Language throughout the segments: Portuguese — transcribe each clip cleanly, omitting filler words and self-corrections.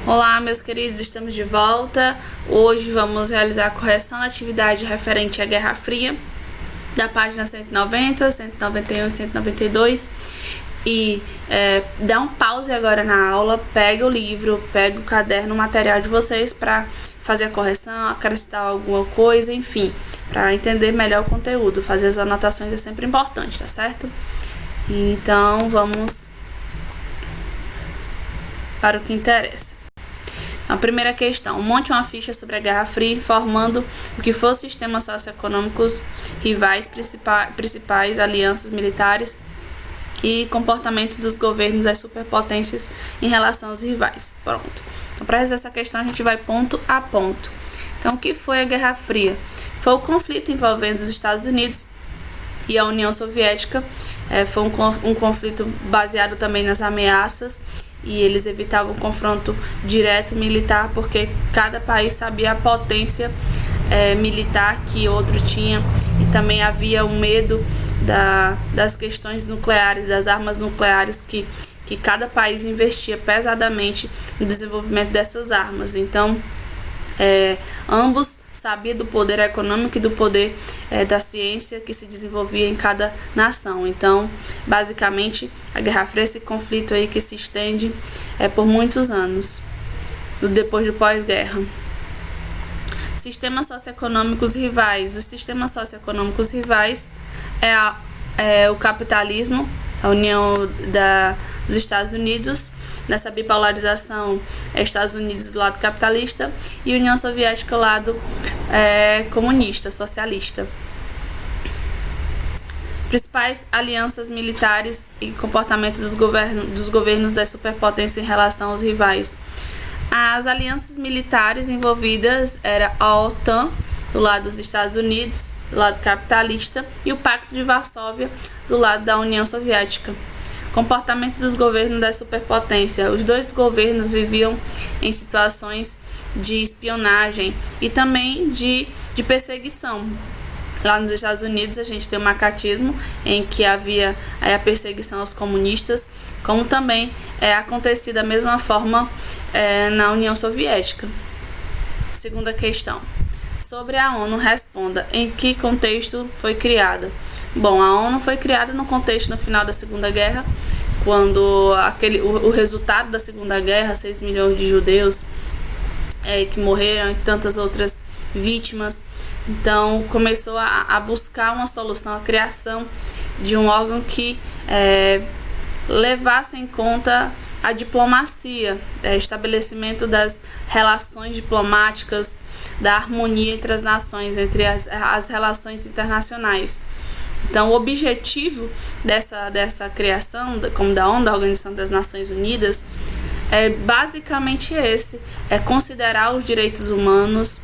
Olá, meus queridos, estamos de volta. Hoje vamos realizar a correção da atividade referente à Guerra Fria, da página 190, 191 e 192. E dá um pause agora na aula, pega o livro, pega o caderno, o material de vocês para fazer a correção, acrescentar alguma coisa, enfim, para entender melhor o conteúdo. Fazer as anotações é sempre importante, tá certo? Então, vamos para o que interessa. A primeira questão: monte uma ficha sobre a Guerra Fria, informando o que foram os sistemas socioeconômicos rivais, principais alianças militares e comportamento dos governos das superpotências em relação aos rivais. Pronto. Então, para resolver essa questão, a gente vai ponto a ponto. Então, o que foi a Guerra Fria? Foi o conflito envolvendo os Estados Unidos e a União Soviética. Foi um conflito baseado também nas ameaças, e eles evitavam um confronto direto militar, porque cada país sabia a potência militar que outro tinha, e também havia o medo das questões nucleares, das armas nucleares, que cada país investia pesadamente no desenvolvimento dessas armas. Então, ambos sabiam do poder econômico e do poder da ciência que se desenvolvia em cada nação. Então, basicamente, a Guerra Fria é esse conflito aí que se estende por muitos anos, depois do pós-guerra. Sistemas socioeconômicos rivais. Os sistemas socioeconômicos rivais é o capitalismo, a União dos Estados Unidos. Nessa bipolarização, Estados Unidos do lado capitalista e União Soviética do lado comunista, socialista. Principais alianças militares e comportamento dos governos das superpotências em relação aos rivais. As alianças militares envolvidas era a OTAN, do lado dos Estados Unidos, do lado capitalista, e o Pacto de Varsóvia, do lado da União Soviética. Comportamento dos governos da superpotência. Os dois governos viviam em situações de espionagem e também de perseguição. Lá nos Estados Unidos a gente tem o macartismo, em que havia a perseguição aos comunistas, como também acontecia da mesma forma na União Soviética. Segunda questão. Sobre a ONU, responda: em que contexto foi criada? Bom, a ONU foi criada no contexto no final da Segunda Guerra, quando o resultado da Segunda Guerra, 6 milhões de judeus que morreram e tantas outras vítimas. Então, começou a buscar uma solução, a criação de um órgão que levasse em conta a diplomacia, estabelecimento das relações diplomáticas, da harmonia entre as nações, entre as relações internacionais. Então, o objetivo dessa criação, como da ONU, da Organização das Nações Unidas, é basicamente esse: considerar os direitos humanos,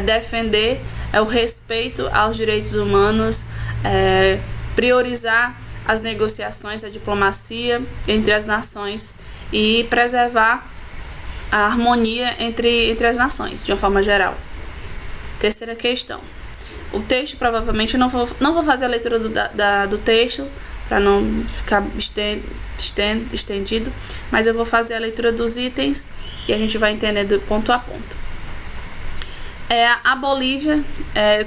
defender o respeito aos direitos humanos, priorizar as negociações, a diplomacia entre as nações e preservar a harmonia entre as nações, de uma forma geral. Terceira questão. O texto, provavelmente, eu não vou fazer a leitura do texto, para não ficar estendido, mas eu vou fazer a leitura dos itens e a gente vai entender do ponto a ponto. A Bolívia,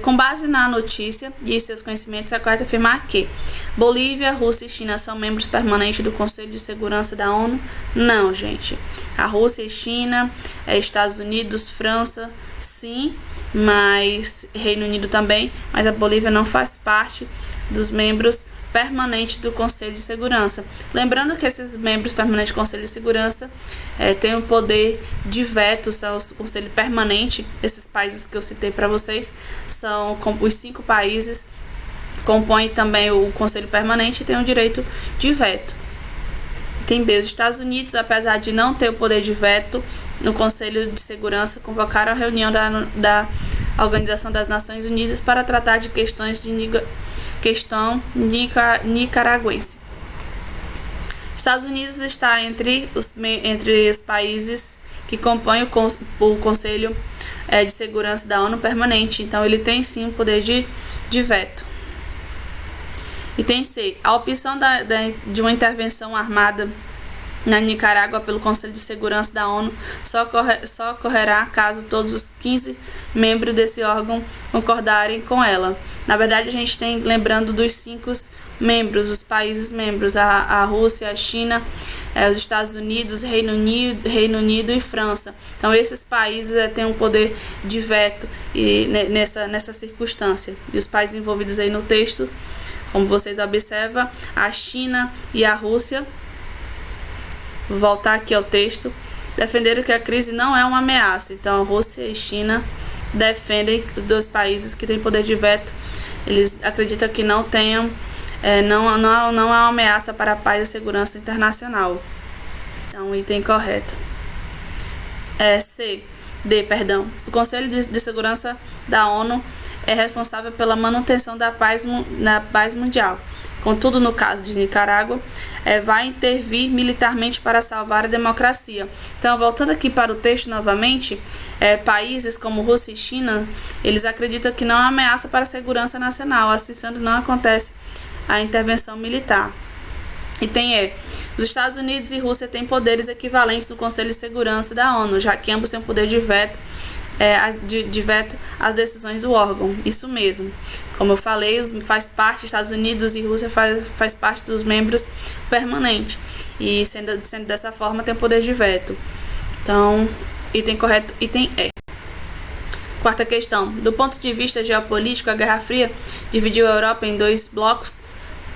com base na notícia e seus conhecimentos, é correto afirmar que Bolívia, Rússia e China são membros permanentes do Conselho de Segurança da ONU? Não, gente. A Rússia e China, Estados Unidos, França, sim, mas Reino Unido também, mas a Bolívia não faz parte dos membros permanentes do Conselho de Segurança. Lembrando que esses membros permanentes do Conselho de Segurança têm o poder de veto, são o Conselho Permanente. Esses países que eu citei para vocês são os 5 países, compõem também o Conselho Permanente e têm o direito de veto. Tem B, os Estados Unidos, apesar de não ter o poder de veto no Conselho de Segurança, convocaram a reunião da Organização das Nações Unidas para tratar de questões de questão nicaragüense. Estados Unidos está entre os países que compõem o Conselho de Segurança da ONU permanente, então ele tem sim o poder de veto. E tem C, a opção de uma intervenção armada na Nicarágua pelo Conselho de Segurança da ONU só ocorrerá caso todos os 15 membros desse órgão concordarem com ela. Na verdade, a gente tem, lembrando dos 5 membros, os países membros, a Rússia, a China, os Estados Unidos, Reino Unido e França. Então, esses países têm um poder de veto nessa circunstância. E os países envolvidos aí no texto, como vocês observam, a China e a Rússia. Vou voltar aqui ao texto. Defenderam que a crise não é uma ameaça. Então, a Rússia e a China defendem os 2 países que têm poder de veto. Eles acreditam que não tenham, não é uma ameaça para a paz e a segurança internacional. Então, item correto. O Conselho de Segurança da ONU é responsável pela manutenção da paz mundial. Contudo, no caso de Nicarágua, vai intervir militarmente para salvar a democracia. Então, voltando aqui para o texto novamente, países como Rússia e China, eles acreditam que não há ameaça para a segurança nacional, assim sendo, não acontece a intervenção militar. Item os Estados Unidos e Rússia têm poderes equivalentes no Conselho de Segurança da ONU, já que ambos têm o poder de veto às decisões do órgão. Isso mesmo. Como eu falei, faz parte, Estados Unidos e Rússia faz parte dos membros permanentes. E sendo dessa forma, tem poder de veto. Então, item correto, item E. Quarta questão. Do ponto de vista geopolítico, a Guerra Fria dividiu a Europa em 2 blocos.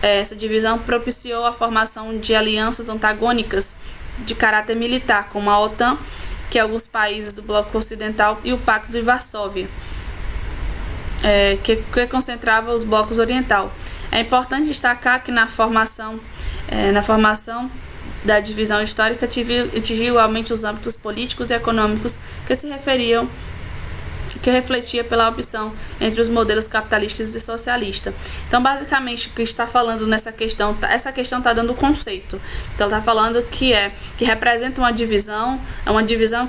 Essa divisão propiciou a formação de alianças antagônicas de caráter militar, como a OTAN, que é alguns países do bloco ocidental, e o Pacto de Varsóvia, que concentrava os blocos oriental. É importante destacar que na formação da divisão histórica atingiu igualmente os âmbitos políticos e econômicos que refletia pela opção entre os modelos capitalistas e socialista. Então, basicamente, o que está falando nessa questão, essa questão está dando o conceito. Então, está falando que representa uma divisão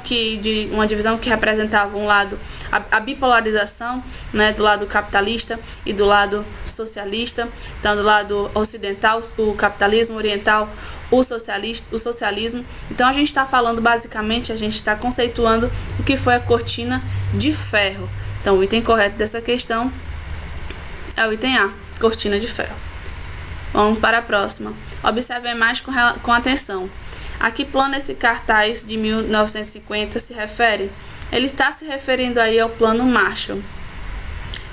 que representava um lado a bipolarização, né, do lado capitalista e do lado socialista. Então, do lado ocidental, o capitalismo, oriental, o socialismo. Então, a gente está falando, basicamente, a gente está conceituando o que foi a cortina de ferro. Então, o item correto dessa questão é o item A, cortina de ferro. Vamos para a próxima. Observe a imagem com atenção. A que plano esse cartaz de 1950 se refere? Ele está se referindo aí ao Plano Marshall.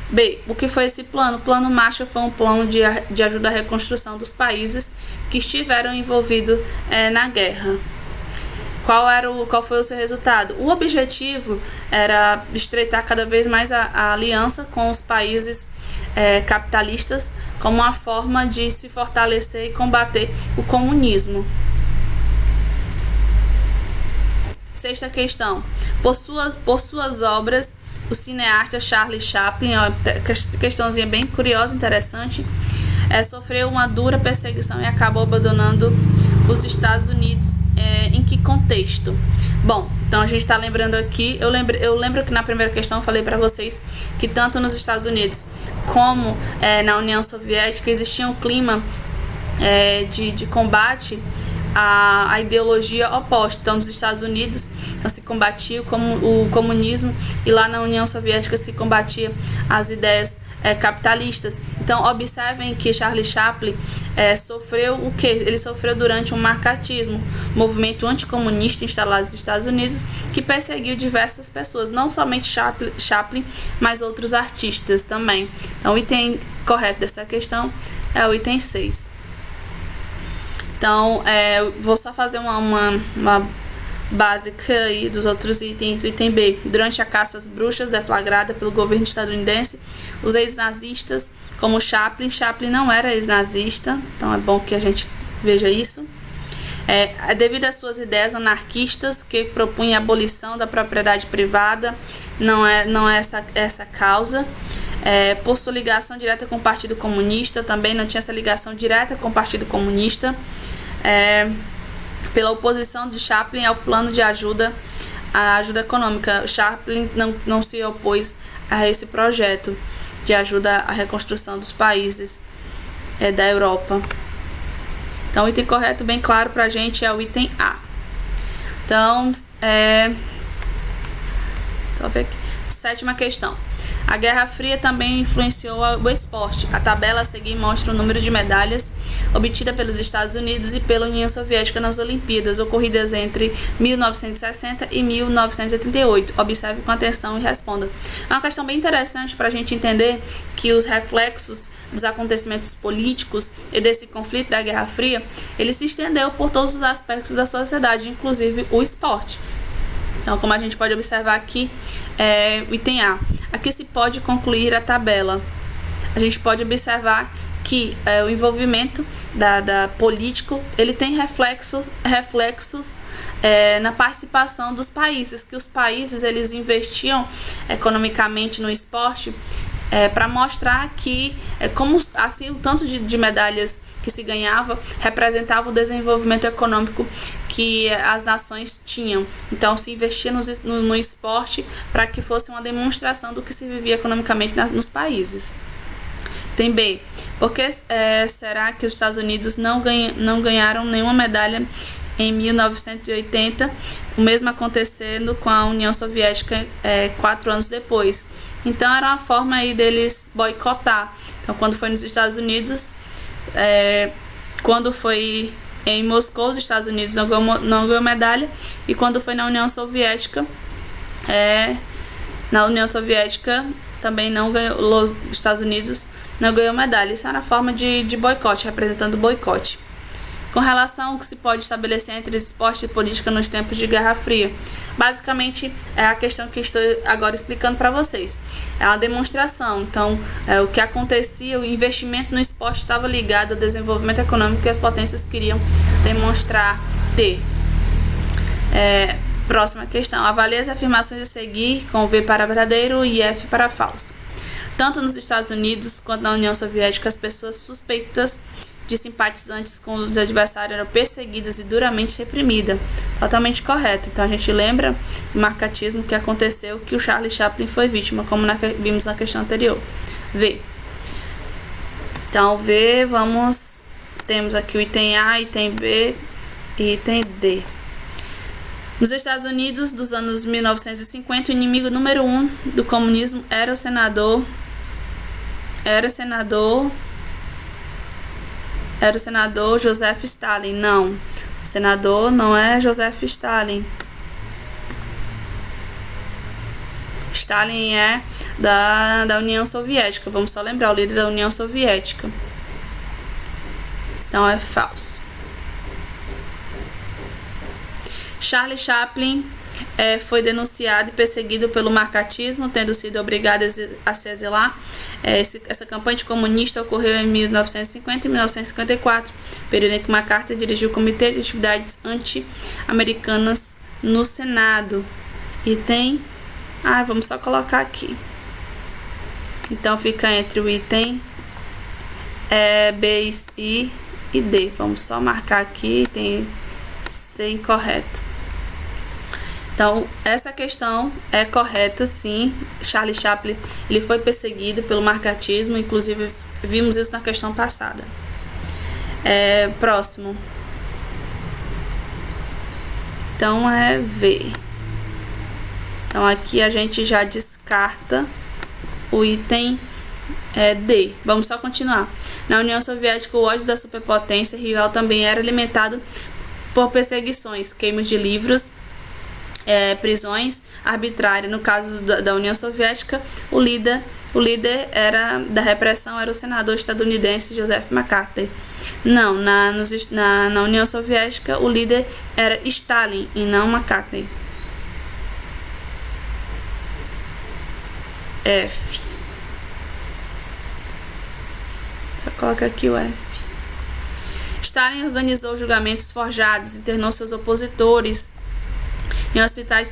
B. O que foi esse plano? O Plano Marshall foi um plano de ajuda à reconstrução dos países que estiveram envolvidos na guerra. Qual foi o seu resultado? O objetivo era estreitar cada vez mais a aliança com os países capitalistas como uma forma de se fortalecer e combater o comunismo. Sexta questão. Por suas obras, o cineasta Charlie Chaplin, questãozinha bem curiosa, interessante, sofreu uma dura perseguição e acabou abandonando os Estados Unidos. Em que contexto? Bom, então a gente está lembrando aqui, eu lembro que na primeira questão eu falei para vocês que tanto nos Estados Unidos como na União Soviética existia um clima de combate a ideologia oposta. Então, nos Estados Unidos se combatia o comunismo e lá na União Soviética se combatia as ideias capitalistas. Então, observem que Charlie Chaplin sofreu o que? Ele sofreu durante um macartismo, movimento anticomunista instalado nos Estados Unidos, que perseguiu diversas pessoas, não somente Chaplin, mas outros artistas também. Então, o item correto dessa questão é o item 6. Então, vou só fazer uma básica aí dos outros itens. Item B. Durante a caça às bruxas deflagrada pelo governo estadunidense, os ex-nazistas, como Chaplin não era ex-nazista, então é bom que a gente veja isso. Devido às suas ideias anarquistas, que propunham a abolição da propriedade privada, não é essa causa. Por sua ligação direta com o Partido Comunista, também não tinha essa ligação direta com o Partido Comunista. Pela oposição de Chaplin ao plano de ajuda econômica. Chaplin não se opôs a esse projeto de ajuda à reconstrução dos países da Europa. Então, o item correto, bem claro pra gente, é o item A. Então, só ver aqui. 7ª questão. A Guerra Fria também influenciou o esporte. A tabela a seguir mostra o número de medalhas obtidas pelos Estados Unidos e pela União Soviética nas Olimpíadas, ocorridas entre 1960 e 1988. Observe com atenção e responda. É uma questão bem interessante para a gente entender que os reflexos dos acontecimentos políticos e desse conflito da Guerra Fria, ele se estendeu por todos os aspectos da sociedade, inclusive o esporte. Então, como a gente pode observar aqui, o item A. Aqui se pode concluir a tabela. A gente pode observar que o envolvimento da político, ele tem reflexos na participação dos países, que os países eles investiam economicamente no esporte, para mostrar que como assim o tanto de medalhas que se ganhava representava o desenvolvimento econômico que as nações tinham. Então se investia no esporte para que fosse uma demonstração do que se vivia economicamente nos países. Tem B. Por que será que os Estados Unidos não ganharam nenhuma medalha em 1980, o mesmo acontecendo com a União Soviética 4 anos depois? Então era uma forma aí deles boicotar. Então quando foi nos Estados Unidos, quando foi em Moscou, os Estados Unidos não ganhou medalha, e quando foi na União Soviética, também não ganhou, os Estados Unidos não ganhou medalha. Isso era uma forma de boicote, representando o boicote. Com relação ao que se pode estabelecer entre esporte e política nos tempos de Guerra Fria, basicamente é a questão que estou agora explicando para vocês. É uma demonstração. Então, o que acontecia, o investimento no esporte estava ligado ao desenvolvimento econômico que as potências queriam demonstrar ter. Próxima questão. Avalie as afirmações a seguir com V para verdadeiro e F para falso. Tanto nos Estados Unidos quanto na União Soviética, as pessoas suspeitas de simpatizantes com os adversários eram perseguidas e duramente reprimidas. Totalmente correto. Então a gente lembra do marcatismo que aconteceu, que o Charlie Chaplin foi vítima, como vimos na questão anterior. V. Então V, temos aqui o item A, item B e item D. Nos Estados Unidos, dos anos 1950, o inimigo número 1 do comunismo era o senador Joseph Stalin. Não, o senador não é Joseph Stalin. Stalin é da União Soviética. Vamos só lembrar, o líder da União Soviética. Então é falso. Charlie Chaplin foi denunciado e perseguido pelo marcatismo, tendo sido obrigado a se exilar. Essa campanha comunista ocorreu em 1950 e 1954, período em que MacArthur dirigiu o Comitê de Atividades Anti-Americanas no Senado. E vamos só colocar aqui. Então fica entre o item B, I e D. Vamos só marcar aqui, tem C incorreto. Então, essa questão é correta, sim. Charlie Chaplin, ele foi perseguido pelo marcatismo, inclusive vimos isso na questão passada. Próximo. Então, é V. Então, aqui a gente já descarta o item D. Vamos só continuar. Na União Soviética, o ódio da superpotência rival também era alimentado por perseguições, queimas de livros, prisões arbitrárias. No caso da União Soviética, o líder da repressão era o senador estadunidense Joseph MacArthur. Não, na União Soviética, o líder era Stalin e não MacArthur. F. Só coloca aqui o F. Stalin organizou julgamentos forjados, internou seus opositores em hospitais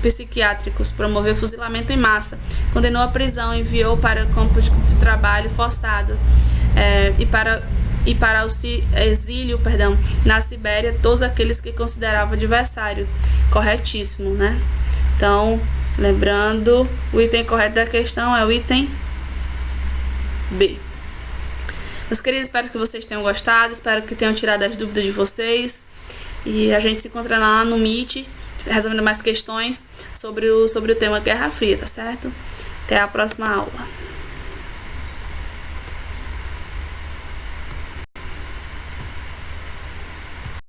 psiquiátricos, promoveu fuzilamento em massa, condenou à prisão, enviou para campos de trabalho forçado e para o exílio, na Sibéria, todos aqueles que considerava adversário. Corretíssimo, né? Então, lembrando, o item correto da questão é o item B. Meus queridos, espero que vocês tenham gostado, espero que tenham tirado as dúvidas de vocês. E a gente se encontra lá no Meet, resolvendo mais questões sobre o tema Guerra Fria, tá certo? Até a próxima aula.